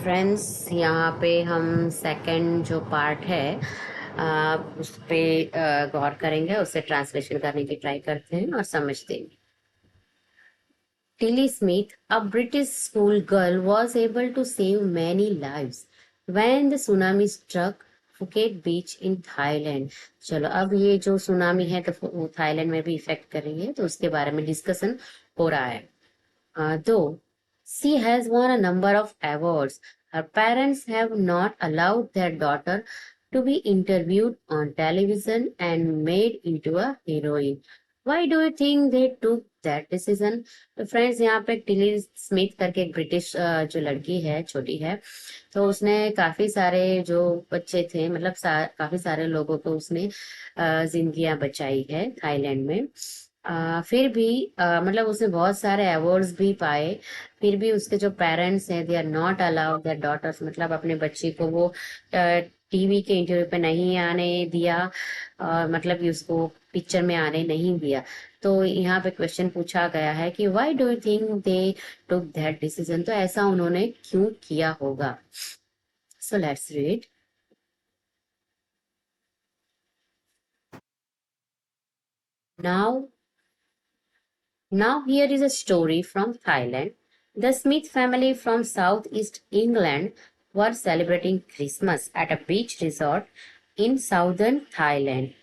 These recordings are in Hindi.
फ्रेंड्स, यहाँ पे हम सेकंड जो पार्ट है उस पे गौर करेंगे, उससे ट्रांसलेशन करने की ट्राई करते हैं और समझते हैं। Tilly Smith, a British schoolgirl, was able to save many lives when the tsunami struck Phuket beach in Thailand. चलो, अब ये जो सुनामी है तो वो थाईलैंड में भी इफेक्ट कर रही है, तो उसके बारे में डिस्कशन हो रहा है। Though she has won a number of awards, her parents have not allowed their daughter to be interviewed on television and made into a heroine. Why do you think they took that decision? तो फ्रेंड्स, यहाँ पे टिली स्मिथ करके एक ब्रिटिश जो लड़की है, छोटी है, तो उसने काफी सारे जो बच्चे थे, मतलब काफी सारे लोगों को उसने जिंदगियां बचाई है थाईलैंड में। फिर भी मतलब उसने बहुत सारे अवार्ड्स भी पाए। फिर भी उसके जो पेरेंट्स हैं, they are not allowed their daughters, मतलब अपने बच्ची को वो टीवी के इंटरव्यू पे नहीं आने दिया, मतलब कि उसको पिक्चर में आने नहीं दिया। तो यहाँ पे क्वेश्चन पूछा गया है कि why do you think they took that decision, तो ऐसा उन्होंने क्यों किया होगा। So let's read. Now Now, here is a story from Thailand. The Smith family from southeast England were celebrating Christmas at a beach resort in southern Thailand.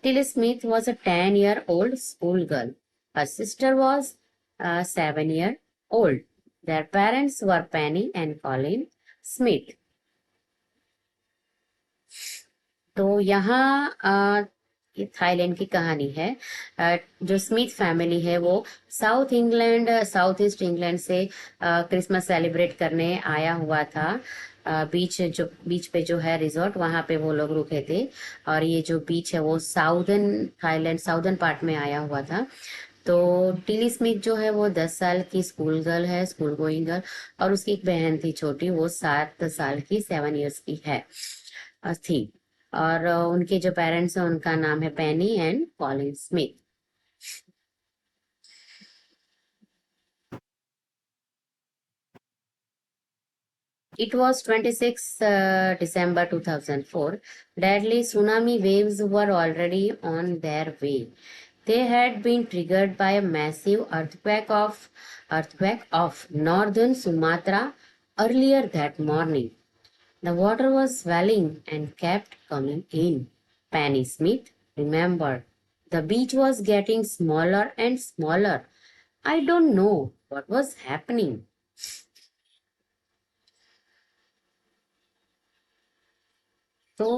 Tilly Smith was a 10-year-old schoolgirl. Her sister was 7 year old. Their parents were Penny and Colin Smith. तो यहाँ ये थाईलैंड की कहानी है। जो स्मिथ फैमिली है वो साउथ ईस्ट इंग्लैंड से क्रिसमस सेलिब्रेट करने आया हुआ था। बीच पे जो है रिजॉर्ट, वहां पे वो लोग रुके थे। और ये जो बीच है वो साउदर्न थाईलैंड, साउदर्न पार्ट में आया हुआ था। तो टिली स्मिथ जो है वो 10 साल की स्कूल गर्ल है, स्कूल गोइंग गर्ल। और उसकी एक बहन थी छोटी, वो 7 साल की, 7 इयर्स की है थी। और उनके जो पेरेंट्स हैं उनका नाम है Penny and Colin Smith. It was 26 December 2004. Deadly tsunami waves were already on their way. They had been triggered by a massive earthquake of northern Sumatra earlier that morning. The water was swelling and kept coming in. Penny Smith remembered. The beach was getting smaller and smaller. I don't know what was happening. तो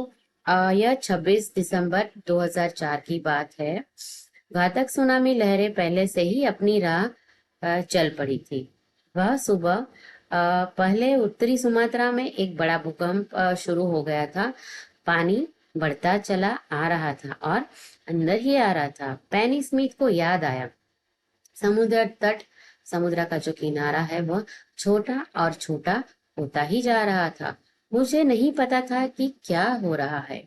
यह 26 दिसंबर 2004 की बात है। घातक सुनामी लहरें पहले से ही अपनी राह चल पड़ी थी। वह सुबह पहले उत्तरी सुमात्रा में एक बड़ा भूकंप शुरू हो गया था। पानी बढ़ता चला आ रहा था और अंदर ही आ रहा था। पेनी स्मिथ को याद आया, समुद्र तट, समुद्र का जो किनारा है वह छोटा और छोटा होता ही जा रहा था। मुझे नहीं पता था कि क्या हो रहा है।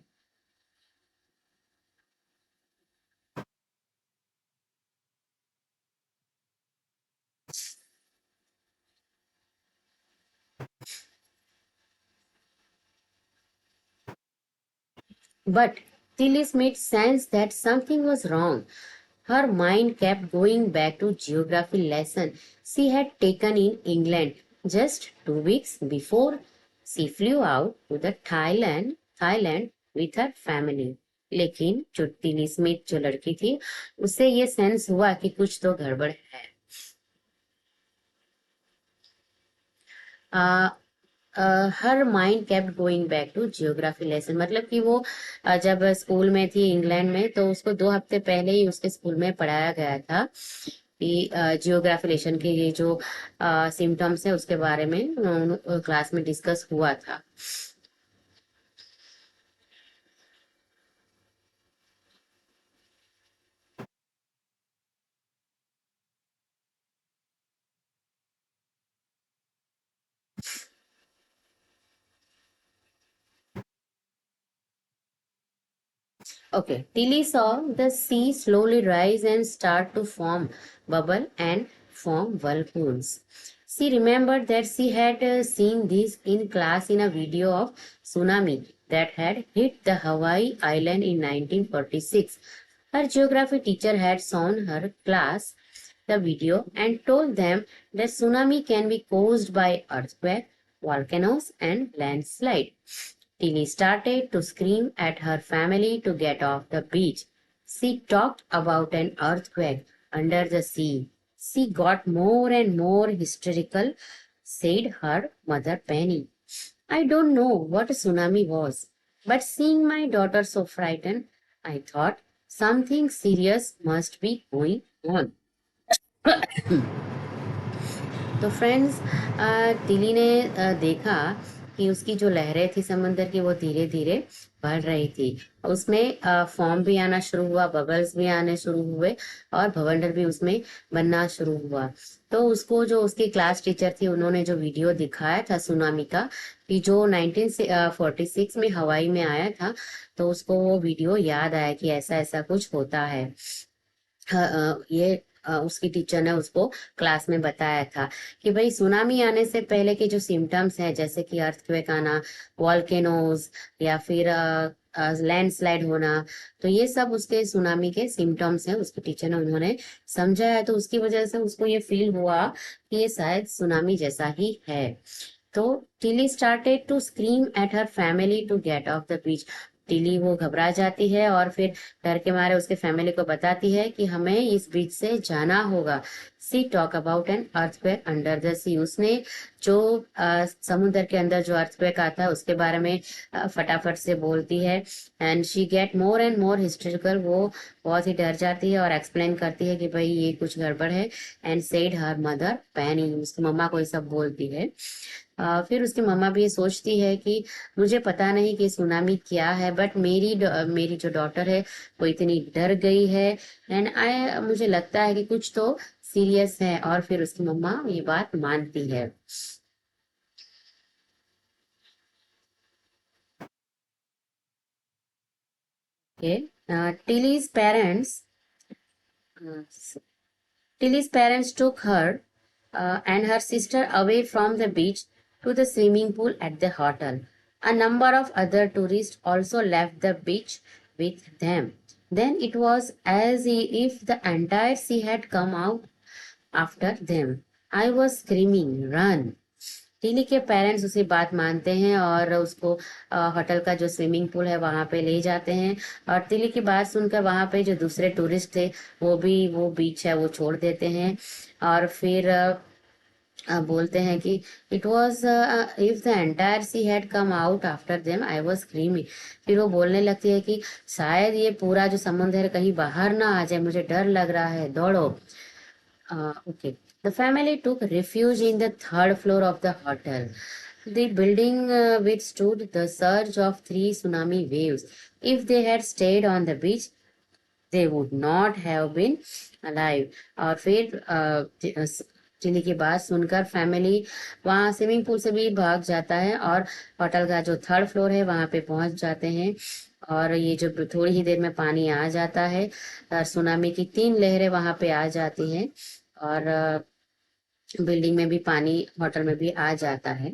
But Tilly Smith sensed that something was wrong. Her mind kept going back to geography lesson she had taken in England just 2 weeks before. She flew out to the Thailand with her family. लेकिन जो टिली स्मिथ जो लड़की थी, उसे ये सेंस हुआ कि कुछ तो गड़बड़ है। Her mind kept going back to geography lesson, मतलब कि वो जब स्कूल में थी इंग्लैंड में, तो उसको 2 हफ्ते पहले ही उसके स्कूल में पढ़ाया गया था कि जियोग्राफी लेसन के ये जो सिम्टम्स है उसके बारे में क्लास में डिस्कस हुआ था। Okay, Tilly saw the sea slowly rise and start to form bubble and form whirlpools. She remembered that she had seen this in class in a video of tsunami that had hit the Hawaii island in 1946. Her geography teacher had shown her class the video and told them that tsunami can be caused by earthquake, volcanoes, and landslide. Tilly started to scream at her family to get off the beach. She talked about an earthquake under the sea. She got more and more hysterical, said her mother Penny. I don't know what a tsunami was, but seeing my daughter so frightened, I thought something serious must be going on. तो फ्रेंड्स, तिली ने देखा कि उसकी जो लहरें थी समंदर की वो धीरे धीरे बढ़ रही थी। उसमें फॉर्म भी आना शुरू हुआ, बबल्स भी आने शुरू हुए और भवंडर भी उसमें बनना शुरू हुआ। तो उसको जो उसकी क्लास टीचर थी उन्होंने जो वीडियो दिखाया था सुनामी का कि जो 1946 में हवाई में आया था, तो उसको वो वीडियो याद आया कि ऐसा ऐसा कुछ होता है। ये उसकी टीचर ने उसको क्लास में बताया था कि भाई सुनामी आने से पहले के जो सिम्टम्स हैं जैसे कि अर्थक्वेक आना, वॉल्केनोज या फिर लैंडस्लाइड होना, तो ये सब उसके सुनामी के सिम्टम्स हैं। उसके टीचर ने उन्होंने समझाया, तो उसकी वजह से उसको ये फील हुआ कि ये शायद सुनामी जैसा ही है। तो Tilly started to scream at her family to get off the beach. Tilly वो घबरा जाती है और फिर डर के मारे उसके फैमिली को बताती है कि हमें इस बीच से जाना होगा। See talk about an earthquake under the sea. उसने जो समुद्र के अंदर जो अर्थक्वेक आता है उसके बारे में फटाफट से बोलती है। And she get more and more historical. वो बहुत ही डर जाती है और एक्सप्लेन करती है कि भाई ये कुछ गड़बड़ है। एंड सेड हर मदर पैनी। उसकी मम्मा को ये सब बोलती है। फिर उसकी मम्मा भी ये सोचती है कि मुझे पता नहीं कि सुनामी क्या है, बट मेरी जो डॉटर है वो इतनी डर गई है। एंड आई मुझे लगता है कि कुछ तो सीरियस है। और फिर उसकी मम्मा ये बात मानती है। Okay. Tilly's parents Tilly's parents took her and her sister away from the beach to the swimming pool at the hotel. A number of other tourists also left the beach with them. Then it was as if the entire sea had come out after them. I was screaming, run! Tilly के पेरेंट्स उसी बात मानते हैं और उसको होटल का जो स्विमिंग पूल है वहां पे ले जाते हैं। और टिली की बात सुनकर वहां पे जो दूसरे टूरिस्ट थे वो भी वो बीच है वो छोड़ देते हैं। और फिर बोलते हैं कि it was if the entire she had come out after them I was screaming. फिर वो बोलने लगती है कि शायद ये पूरा जो समुद्र है कहीं बाहर ना आ जाए, मुझे डर लग रहा है, दौड़ो। Okay. The family took refuge in the third floor of the hotel. The building withstood the surge of three tsunami waves. If they had stayed on the beach, they would not have been alive. और फिर चिली की बात सुनकर फैमिली वहाँ स्विमिंग पूल से भी भाग जाता है और होटल का जो थर्ड फ्लोर है वहाँ पे पहुंच जाते हैं। और ये जो थोड़ी ही देर में पानी आ जाता है, सुनामी की तीन लहरें वहां पे आ जाती हैं और बिल्डिंग में भी पानी होटल में भी आ जाता है।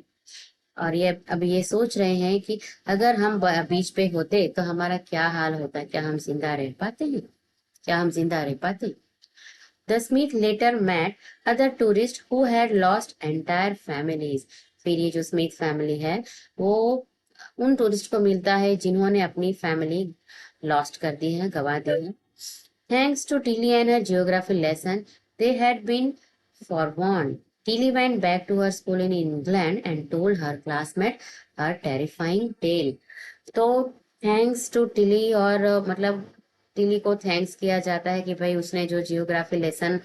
और ये अब ये सोच रहे हैं कि अगर हम बीच पे होते तो हमारा क्या हाल होता, क्या हम जिंदा रह पाते हैं, क्या हम जिंदा रह पाते। The Smith later met other tourist who had lost entire families. फिर ये जो स्मिथ फैमिली है वो उन टूरिस्ट को मिलता है जिन्होंने अपनी फैमिली लॉस्ट कर दी है, गवा दी है। Thanks to Tilly and her geography lesson, they had been forewarned. Tilly went back to her school in England and told her classmate her terrifying tale. तो थैंक्स टू टिली और मतलब टिली को थैंक्स किया जाता है कि भाई उसने जो जियोग्राफी लेसन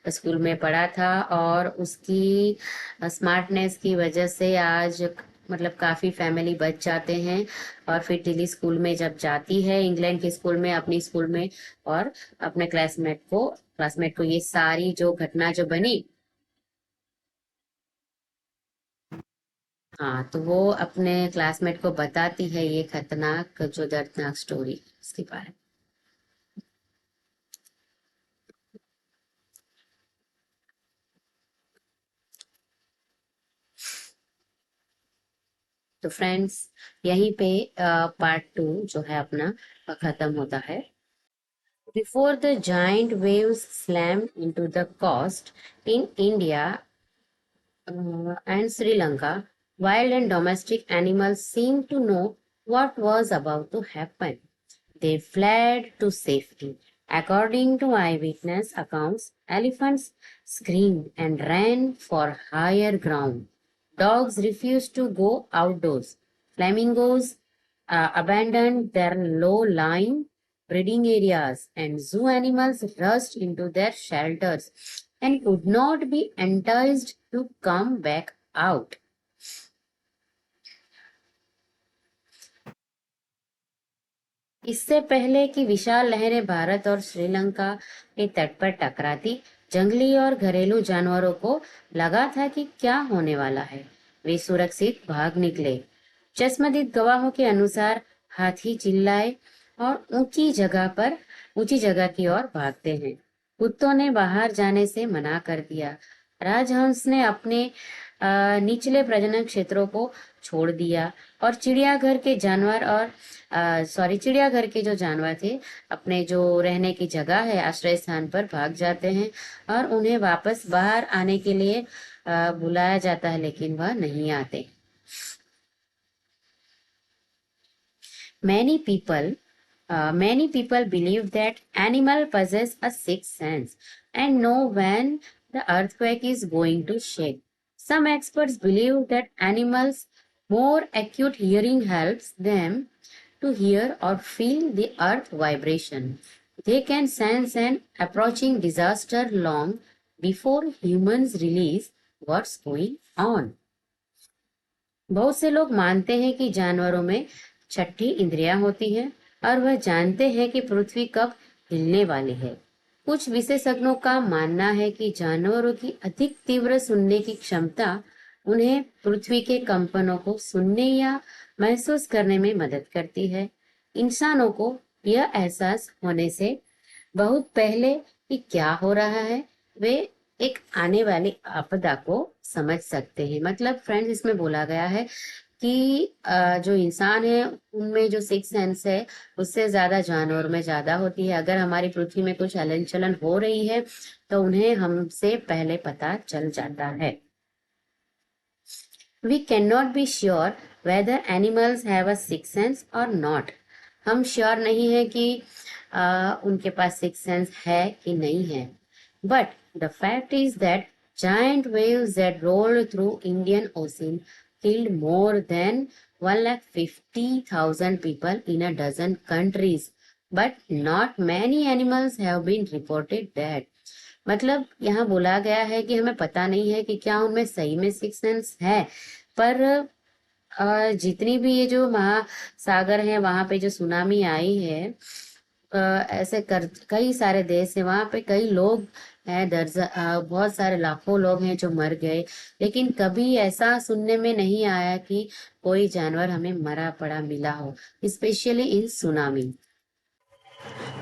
स्कूल में पढ़ा था और उसकी स्मार्टनेस की वजह से आज मतलब काफी फैमिली बच जाते हैं। और फिर टिली स्कूल में जब जाती है इंग्लैंड के स्कूल में अपनी स्कूल में और अपने क्लासमेट को ये सारी जो घटना जो बनी, हाँ, तो वो अपने क्लासमेट को बताती है ये खतरनाक जो दर्दनाक स्टोरी इसके बारे में। तो फ्रेंड्स यहीं पे पार्ट 2 जो है अपना खत्म होता है। Before the giant waves slammed into the coast in India and Sri Lanka, wild and domestic animals seemed to know what was about to happen. They fled to safety. According to eyewitness accounts, elephants screamed and ran for higher ground. Dogs refused to go outdoors. Flamingos abandoned their low-lying breeding areas, and zoo animals rushed into their shelters and could not be enticed to come back out. इससे पहले कि विशाल लहरें भारत और श्रीलंका के तट पर टकराती, जंगली और घरेलू जानवरों को लगा था कि क्या होने वाला है। वे सुरक्षित भाग निकले। चश्मदीद गवाहों के अनुसार हाथी चिल्लाए और ऊंची जगह की ओर भागते हैं। कुत्तों ने बाहर जाने से मना कर दिया। राजहंस ने अपने निचले प्रजनन क्षेत्रों को छोड़ दिया और चिड़ियाघर के जो जानवर थे अपने जो रहने की जगह है आश्रय स्थान पर भाग जाते हैं और उन्हें वापस बाहर आने के लिए बुलाया जाता है, लेकिन वह नहीं आते। Many people believe that animal possess a sixth sense and know when the earthquake is going to shake. Some experts believe that animals' more acute hearing helps them to hear or feel the earth vibration. They can sense an approaching disaster long before humans realize what's going on. बहुत से लोग मानते हैं कि जानवरों में छठी इंद्रियां होती हैं और वह जानते हैं कि पृथ्वी कब हिलने वाली है। कुछ विशेषज्ञों का मानना है कि जानवरों की अधिक तीव्र सुनने की क्षमता उन्हें पृथ्वी के कंपनों को सुनने या महसूस करने में मदद करती है। इंसानों को यह एहसास होने से बहुत पहले कि क्या हो रहा है, वे एक आने वाली आपदा को समझ सकते हैं। मतलब फ्रेंड्स इसमें बोला गया है कि जो इंसान है उनमें जो सिक्स सेंस है उससे ज्यादा जानवर में ज्यादा होती है। अगर हमारी पृथ्वी में कुछ हलन चलन हो रही है तो उन्हें हमसे पहले पता चल जाता है। We cannot be sure whether animals have a sixth sense or not. हम श्योर नहीं है कि उनके पास सिक्स सेंस है कि नहीं है। But the fact is that giant waves that rolled through Indian Ocean killed more than 150,000 people in a dozen countries. But not many animals have been reported dead. मतलब यहाँ बोला गया है कि हमें पता नहीं है कि क्या उनमें सही में सिक्स सेंस है, पर जितनी भी ये जो महासागर है वहां पे जो सुनामी आई है, ऐसे कई सारे देश है वहां पे कई लोग हैं, बहुत सारे लाखों लोग हैं जो मर गए, लेकिन कभी ऐसा सुनने में नहीं आया कि कोई जानवर हमें मरा पड़ा मिला हो, specially in tsunami.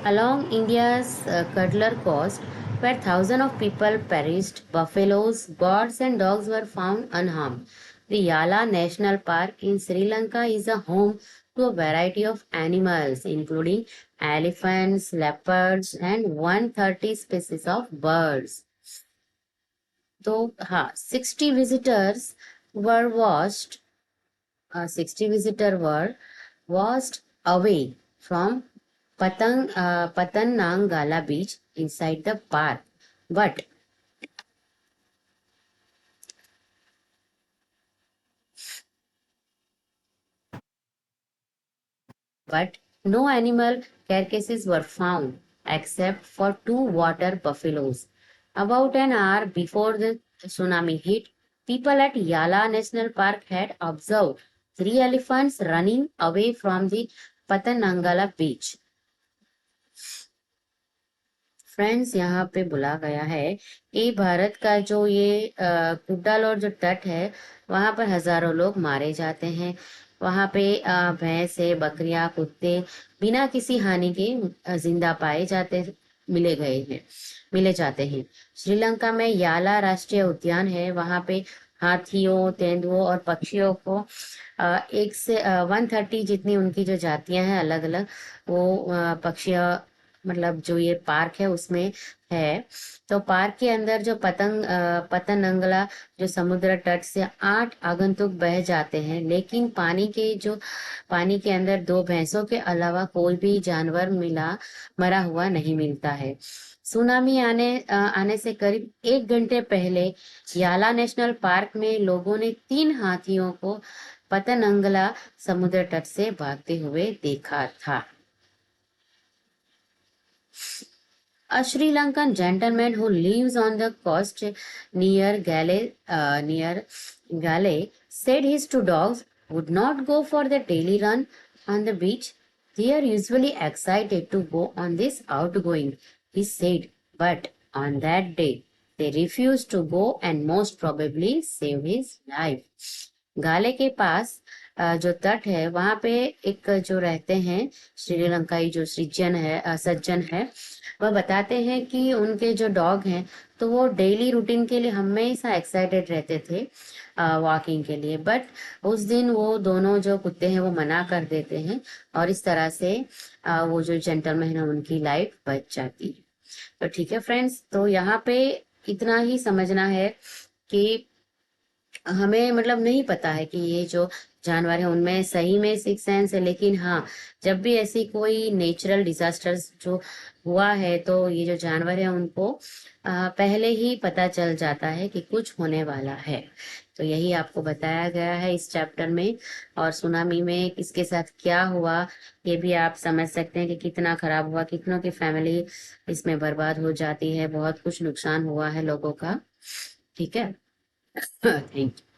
Along India's Cutler Coast, where thousands of people perished, buffaloes, birds, and dogs were found unharmed. The Yala National Park in Sri Lanka is a home to a variety of animals, including elephants, leopards, and 130 species of birds. So, 60 visitors were washed away from Patannangala beach inside the park. But no animal carcasses were found except for 2 water buffaloes. About an hour before the tsunami hit, people at Yala National Park had observed 3 elephants running away from the Patannangala beach. Friends यहाँ पे बोला गया है कि भारत का जो ये कुड्डालोर जो तट है वहां पर हजारों लोग मारे जाते हैं। वहां पे भैंसे, बकरियां, कुत्ते बिना किसी हानि के जिंदा मिले जाते हैं। श्रीलंका में याला राष्ट्रीय उद्यान है, वहां पे हाथियों, तेंदुओं और पक्षियों को 1 से 130 जितनी उनकी जो जातियां हैं अलग अलग, वो पक्षियां, मतलब जो ये पार्क है उसमें है। तो पार्क के अंदर जो पतंगला जो समुद्र तट से 8 आगंतुक बह जाते हैं, लेकिन पानी के अंदर 2 भैंसों के अलावा कोई भी जानवर मरा हुआ नहीं मिलता है। सुनामी आने से करीब 1 घंटे पहले याला नेशनल पार्क में लोगों ने 3 हाथियों को पतनंगला समुद्र तट से भागते हुए देखा था। A Sri Lankan gentleman who lives on the coast near Gale said his 2 dogs would not go for the daily run on the beach. They are usually excited to go on this outgoing, he said, but on that day they refused to go and most probably save his life. गाले के पास जो तट है वहां पे एक जो रहते हैं श्रीलंकाई जो सज्जन है, वह बताते हैं कि उनके जो डॉग हैं तो वो डेली रूटीन के लिए हमेशा एक्साइटेड रहते थे वॉकिंग के लिए, बट उस दिन वो दोनों जो कुत्ते हैं वो मना कर देते हैं और इस तरह से वो जो जेंटलमैन है उनकी लाइफ बच जाती है। तो ठीक है फ्रेंड्स, तो यहाँ पे इतना ही समझना है कि हमें मतलब नहीं पता है कि ये जो जानवर है उनमें सही में सिक्स सेंस है, लेकिन हाँ, जब भी ऐसी कोई नेचुरल डिजास्टर्स जो हुआ है तो ये जो जानवर है उनको पहले ही पता चल जाता है कि कुछ होने वाला है। तो यही आपको बताया गया है इस चैप्टर में। और सुनामी में किसके साथ क्या हुआ ये भी आप समझ सकते हैं कि कितना खराब हुआ, कितनों की फैमिली इसमें बर्बाद हो जाती है, बहुत कुछ नुकसान हुआ है लोगों का। ठीक है। Thank you.